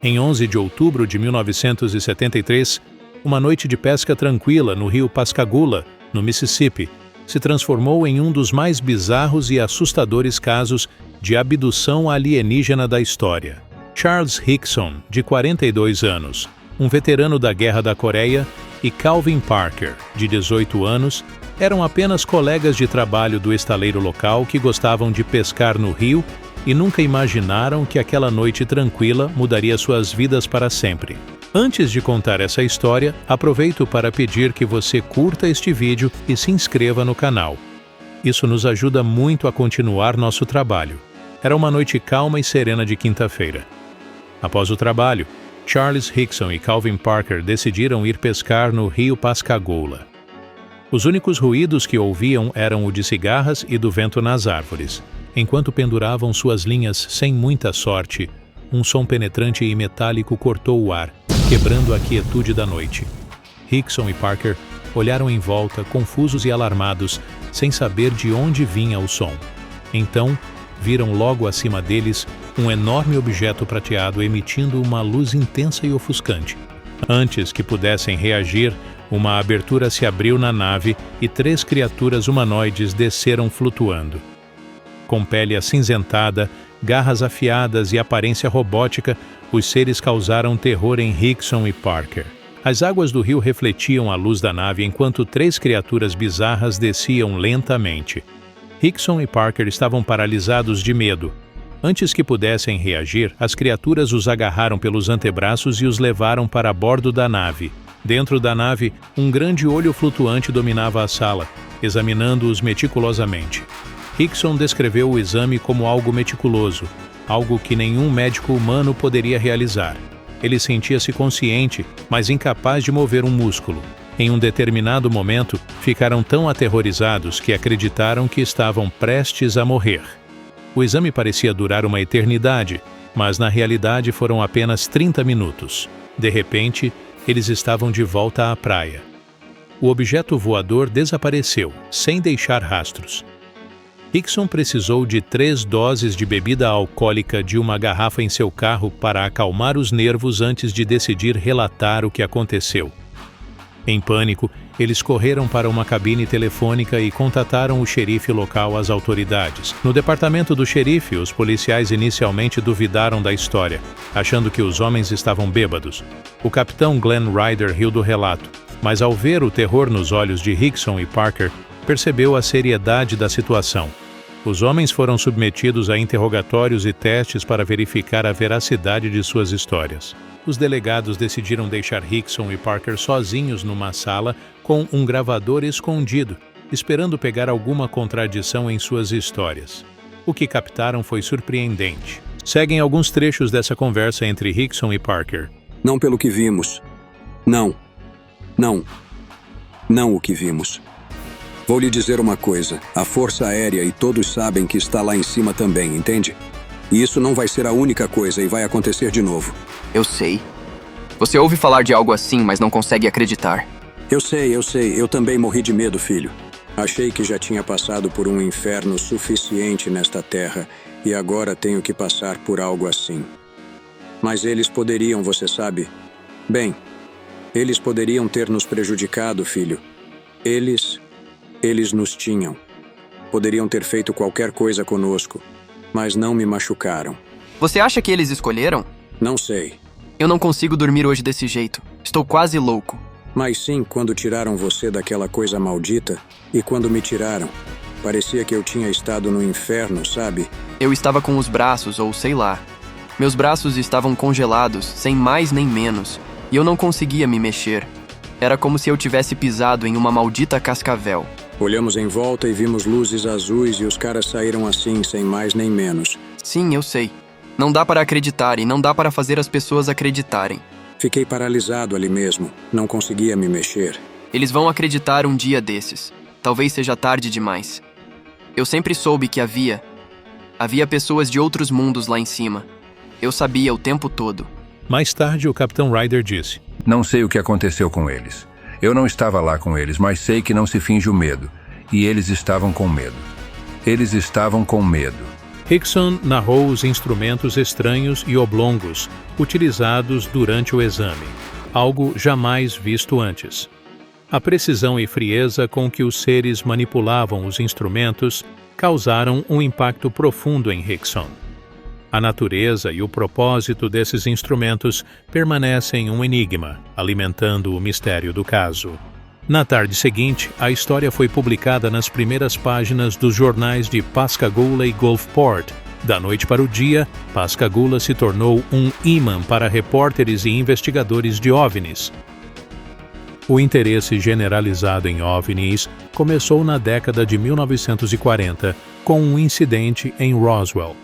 Em 11 de outubro de 1973, uma noite de pesca tranquila no rio Pascagoula, no Mississippi, se transformou em um dos mais bizarros e assustadores casos de abdução alienígena da história. Charles Hickson, de 42 anos, um veterano da Guerra da Coreia, e Calvin Parker, de 18 anos, eram apenas colegas de trabalho do estaleiro local que gostavam de pescar no rio e nunca imaginaram que aquela noite tranquila mudaria suas vidas para sempre. Antes de contar essa história, aproveito para pedir que você curta este vídeo e se inscreva no canal. Isso nos ajuda muito a continuar nosso trabalho. Era uma noite calma e serena de quinta-feira. Após o trabalho, Charles Hickson e Calvin Parker decidiram ir pescar no rio Pascagoula. Os únicos ruídos que ouviam eram o de cigarras e do vento nas árvores. Enquanto penduravam suas linhas sem muita sorte, um som penetrante e metálico cortou o ar, quebrando a quietude da noite. Hickson e Parker olharam em volta, confusos e alarmados, sem saber de onde vinha o som. Então, viram logo acima deles um enorme objeto prateado emitindo uma luz intensa e ofuscante. Antes que pudessem reagir, uma abertura se abriu na nave e 3 criaturas humanoides desceram flutuando. Com pele acinzentada, garras afiadas e aparência robótica, os seres causaram terror em Hickson e Parker. As águas do rio refletiam a luz da nave enquanto 3 criaturas bizarras desciam lentamente. Hickson e Parker estavam paralisados de medo. Antes que pudessem reagir, as criaturas os agarraram pelos antebraços e os levaram para bordo da nave. Dentro da nave, um grande olho flutuante dominava a sala, examinando-os meticulosamente. Hickson descreveu o exame como algo meticuloso, algo que nenhum médico humano poderia realizar. Ele sentia-se consciente, mas incapaz de mover um músculo. Em um determinado momento, ficaram tão aterrorizados que acreditaram que estavam prestes a morrer. O exame parecia durar uma eternidade, mas na realidade foram apenas 30 minutos. De repente, eles estavam de volta à praia. O objeto voador desapareceu, sem deixar rastros. Hickson precisou de 3 doses de bebida alcoólica de uma garrafa em seu carro para acalmar os nervos antes de decidir relatar o que aconteceu. Em pânico, eles correram para uma cabine telefônica e contataram o xerife local às autoridades. No departamento do xerife, os policiais inicialmente duvidaram da história, achando que os homens estavam bêbados. O capitão Glenn Ryder riu do relato, mas ao ver o terror nos olhos de Hickson e Parker, percebeu a seriedade da situação. Os homens foram submetidos a interrogatórios e testes para verificar a veracidade de suas histórias. Os delegados decidiram deixar Hickson e Parker sozinhos numa sala com um gravador escondido, esperando pegar alguma contradição em suas histórias. O que captaram foi surpreendente. Seguem alguns trechos dessa conversa entre Hickson e Parker. Não pelo que vimos. Não o que vimos. Vou lhe dizer uma coisa, a Força Aérea e todos sabem que está lá em cima também, entende? E isso não vai ser a única coisa e vai acontecer de novo. Eu sei. Você ouve falar de algo assim, mas não consegue acreditar. Eu sei, eu também morri de medo, filho. Achei que já tinha passado por um inferno suficiente nesta terra e agora tenho que passar por algo assim. Mas eles poderiam, você sabe? Bem, eles poderiam ter nos prejudicado, filho. Eles nos tinham. Poderiam ter feito qualquer coisa conosco, mas não me machucaram. Você acha que eles escolheram? Não sei. Eu não consigo dormir hoje desse jeito. Estou quase louco. Mas sim, quando tiraram você daquela coisa maldita, e quando me tiraram, parecia que eu tinha estado no inferno, sabe? Eu estava com os braços, ou sei lá. Meus braços estavam congelados, sem mais nem menos, e eu não conseguia me mexer. Era como se eu tivesse pisado em uma maldita cascavel. Olhamos em volta e vimos luzes azuis e os caras saíram assim, sem mais nem menos. Sim, eu sei. Não dá para acreditar e não dá para fazer as pessoas acreditarem. Fiquei paralisado ali mesmo. Não conseguia me mexer. Eles vão acreditar um dia desses. Talvez seja tarde demais. Eu sempre soube que havia pessoas de outros mundos lá em cima. Eu sabia o tempo todo. Mais tarde, o capitão Ryder disse: Não sei o que aconteceu com eles. Eu não estava lá com eles, mas sei que não se finge o medo. E eles estavam com medo. Eles estavam com medo. Hickson narrou os instrumentos estranhos e oblongos utilizados durante o exame, algo jamais visto antes. A precisão e frieza com que os seres manipulavam os instrumentos causaram um impacto profundo em Hickson. A natureza e o propósito desses instrumentos permanecem um enigma, alimentando o mistério do caso. Na tarde seguinte, a história foi publicada nas primeiras páginas dos jornais de Pascagoula e Gulfport. Da noite para o dia, Pascagoula se tornou um imã para repórteres e investigadores de OVNIs. O interesse generalizado em OVNIs começou na década de 1940 com um incidente em Roswell,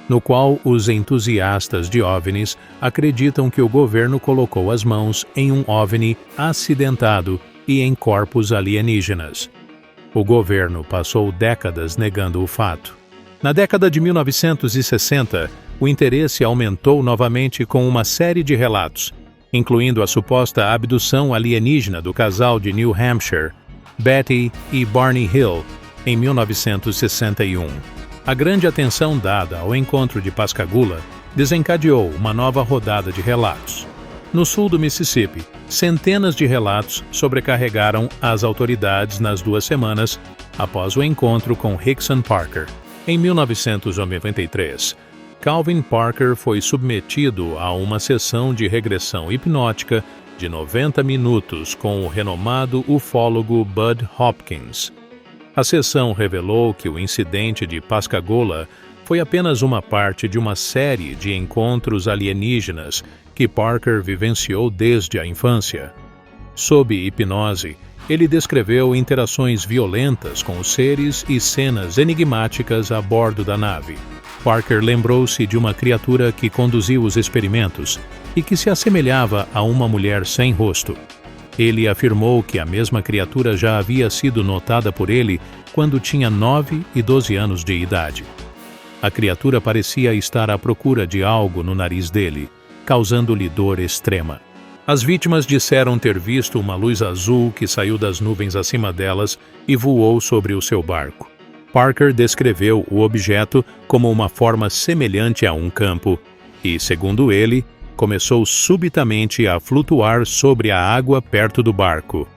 no qual os entusiastas de OVNIs acreditam que o governo colocou as mãos em um OVNI acidentado e em corpos alienígenas. O governo passou décadas negando o fato. Na década de 1960, o interesse aumentou novamente com uma série de relatos, incluindo a suposta abdução alienígena do casal de New Hampshire, Betty e Barney Hill, em 1961. A grande atenção dada ao encontro de Pascagoula desencadeou uma nova rodada de relatos. No sul do Mississippi, centenas de relatos sobrecarregaram as autoridades nas 2 semanas após o encontro com Hickson Parker. Em 1993, Calvin Parker foi submetido a uma sessão de regressão hipnótica de 90 minutos com o renomado ufólogo Bud Hopkins. A sessão revelou que o incidente de Pascagoula foi apenas uma parte de uma série de encontros alienígenas que Parker vivenciou desde a infância. Sob hipnose, ele descreveu interações violentas com os seres e cenas enigmáticas a bordo da nave. Parker lembrou-se de uma criatura que conduziu os experimentos e que se assemelhava a uma mulher sem rosto. Ele afirmou que a mesma criatura já havia sido notada por ele quando tinha 9 e 12 anos de idade. A criatura parecia estar à procura de algo no nariz dele, causando-lhe dor extrema. As vítimas disseram ter visto uma luz azul que saiu das nuvens acima delas e voou sobre o seu barco. Parker descreveu o objeto como uma forma semelhante a um campo e, segundo ele, começou subitamente a flutuar sobre a água perto do barco.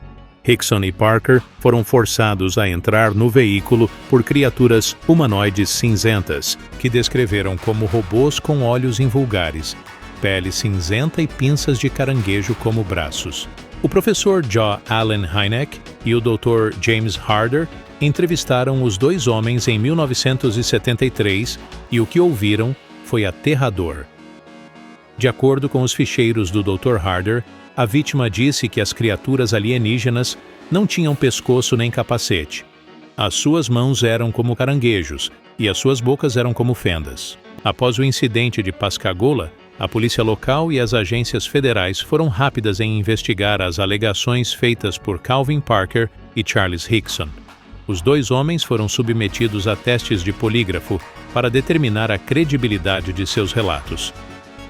Hickson e Parker foram forçados a entrar no veículo por criaturas humanoides cinzentas, que descreveram como robôs com olhos invulgares, pele cinzenta e pinças de caranguejo como braços. O professor Joe Allen Hynek e o Dr. James Harder entrevistaram os 2 homens em 1973 e o que ouviram foi aterrador. De acordo com os ficheiros do Dr. Harder, a vítima disse que as criaturas alienígenas não tinham pescoço nem capacete. As suas mãos eram como caranguejos e as suas bocas eram como fendas. Após o incidente de Pascagoula, a polícia local e as agências federais foram rápidas em investigar as alegações feitas por Calvin Parker e Charles Hickson. Os 2 homens foram submetidos a testes de polígrafo para determinar a credibilidade de seus relatos.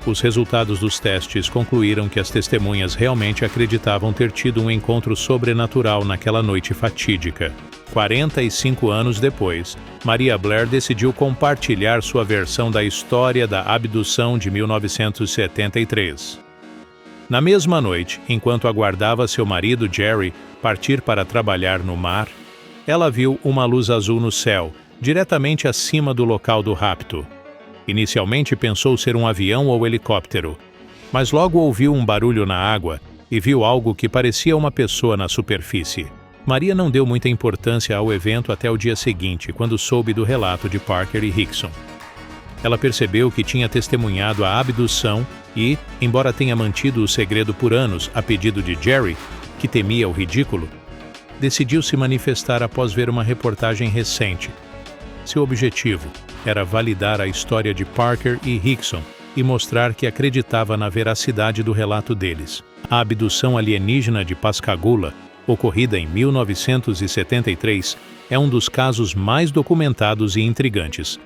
Os resultados dos testes concluíram que as testemunhas realmente acreditavam ter tido um encontro sobrenatural naquela noite fatídica. 45 anos depois, Maria Blair decidiu compartilhar sua versão da história da abdução de 1973. Na mesma noite, enquanto aguardava seu marido Jerry partir para trabalhar no mar, ela viu uma luz azul no céu, diretamente acima do local do rapto. Inicialmente pensou ser um avião ou helicóptero, mas logo ouviu um barulho na água e viu algo que parecia uma pessoa na superfície. Maria não deu muita importância ao evento até o dia seguinte, quando soube do relato de Parker e Hickson. Ela percebeu que tinha testemunhado a abdução e, embora tenha mantido o segredo por anos a pedido de Jerry, que temia o ridículo, decidiu se manifestar após ver uma reportagem recente. Seu objetivo era validar a história de Parker e Hickson e mostrar que acreditava na veracidade do relato deles. A abdução alienígena de Pascagoula, ocorrida em 1973, é um dos casos mais documentados e intrigantes.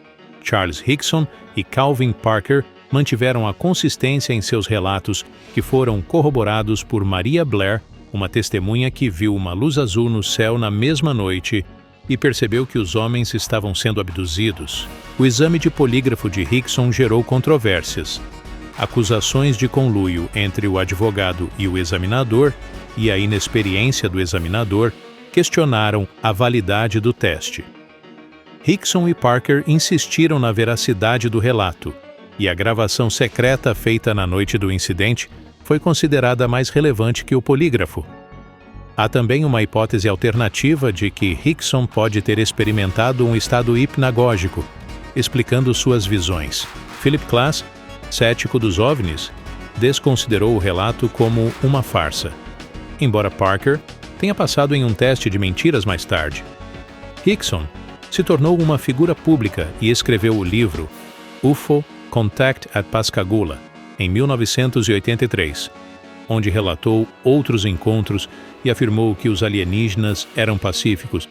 Charles Hickson e Calvin Parker mantiveram a consistência em seus relatos, que foram corroborados por Maria Blair, uma testemunha que viu uma luz azul no céu na mesma noite e percebeu que os homens estavam sendo abduzidos. O exame de polígrafo de Rickson gerou controvérsias. Acusações de conluio entre o advogado e o examinador e a inexperiência do examinador questionaram a validade do teste. Rickson e Parker insistiram na veracidade do relato, e a gravação secreta feita na noite do incidente foi considerada mais relevante que o polígrafo. Há também uma hipótese alternativa de que Rickson pode ter experimentado um estado hipnagógico, explicando suas visões. Philip Klass, cético dos OVNIs, desconsiderou o relato como uma farsa, embora Parker tenha passado em um teste de mentiras mais tarde. Rickson se tornou uma figura pública e escreveu o livro UFO Contact at Pascagoula, em 1983, onde relatou outros encontros e afirmou que os alienígenas eram pacíficos.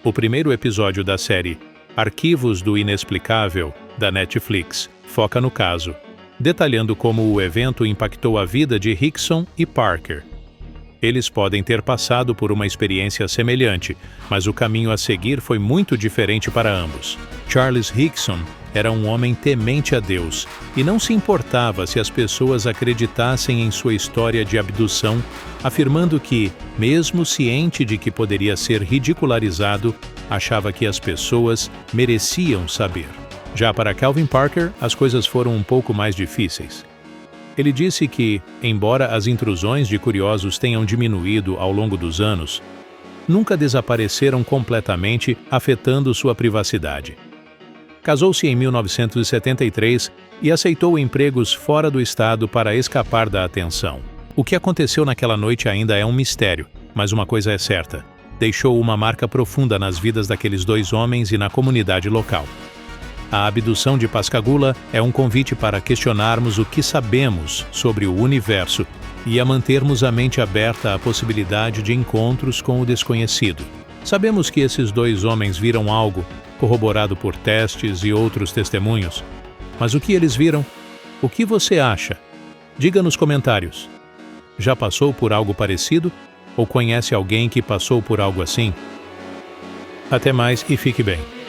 O primeiro episódio da série Arquivos do Inexplicável, da Netflix, foca no caso, detalhando como o evento impactou a vida de Rickson e Parker. Eles podem ter passado por uma experiência semelhante, mas o caminho a seguir foi muito diferente para ambos. Charles Rickson era um homem temente a Deus e não se importava se as pessoas acreditassem em sua história de abdução, afirmando que, mesmo ciente de que poderia ser ridicularizado, achava que as pessoas mereciam saber. Já para Calvin Parker, as coisas foram um pouco mais difíceis. Ele disse que, embora as intrusões de curiosos tenham diminuído ao longo dos anos, nunca desapareceram completamente, afetando sua privacidade. Casou-se em 1973 e aceitou empregos fora do estado para escapar da atenção. O que aconteceu naquela noite ainda é um mistério, mas uma coisa é certa: deixou uma marca profunda nas vidas daqueles dois homens e na comunidade local. A abdução de Pascagoula é um convite para questionarmos o que sabemos sobre o universo e a mantermos a mente aberta à possibilidade de encontros com o desconhecido. Sabemos que esses dois homens viram algo, corroborado por testes e outros testemunhos. Mas o que eles viram? O que você acha? Diga nos comentários. Já passou por algo parecido? Ou conhece alguém que passou por algo assim? Até mais e fique bem.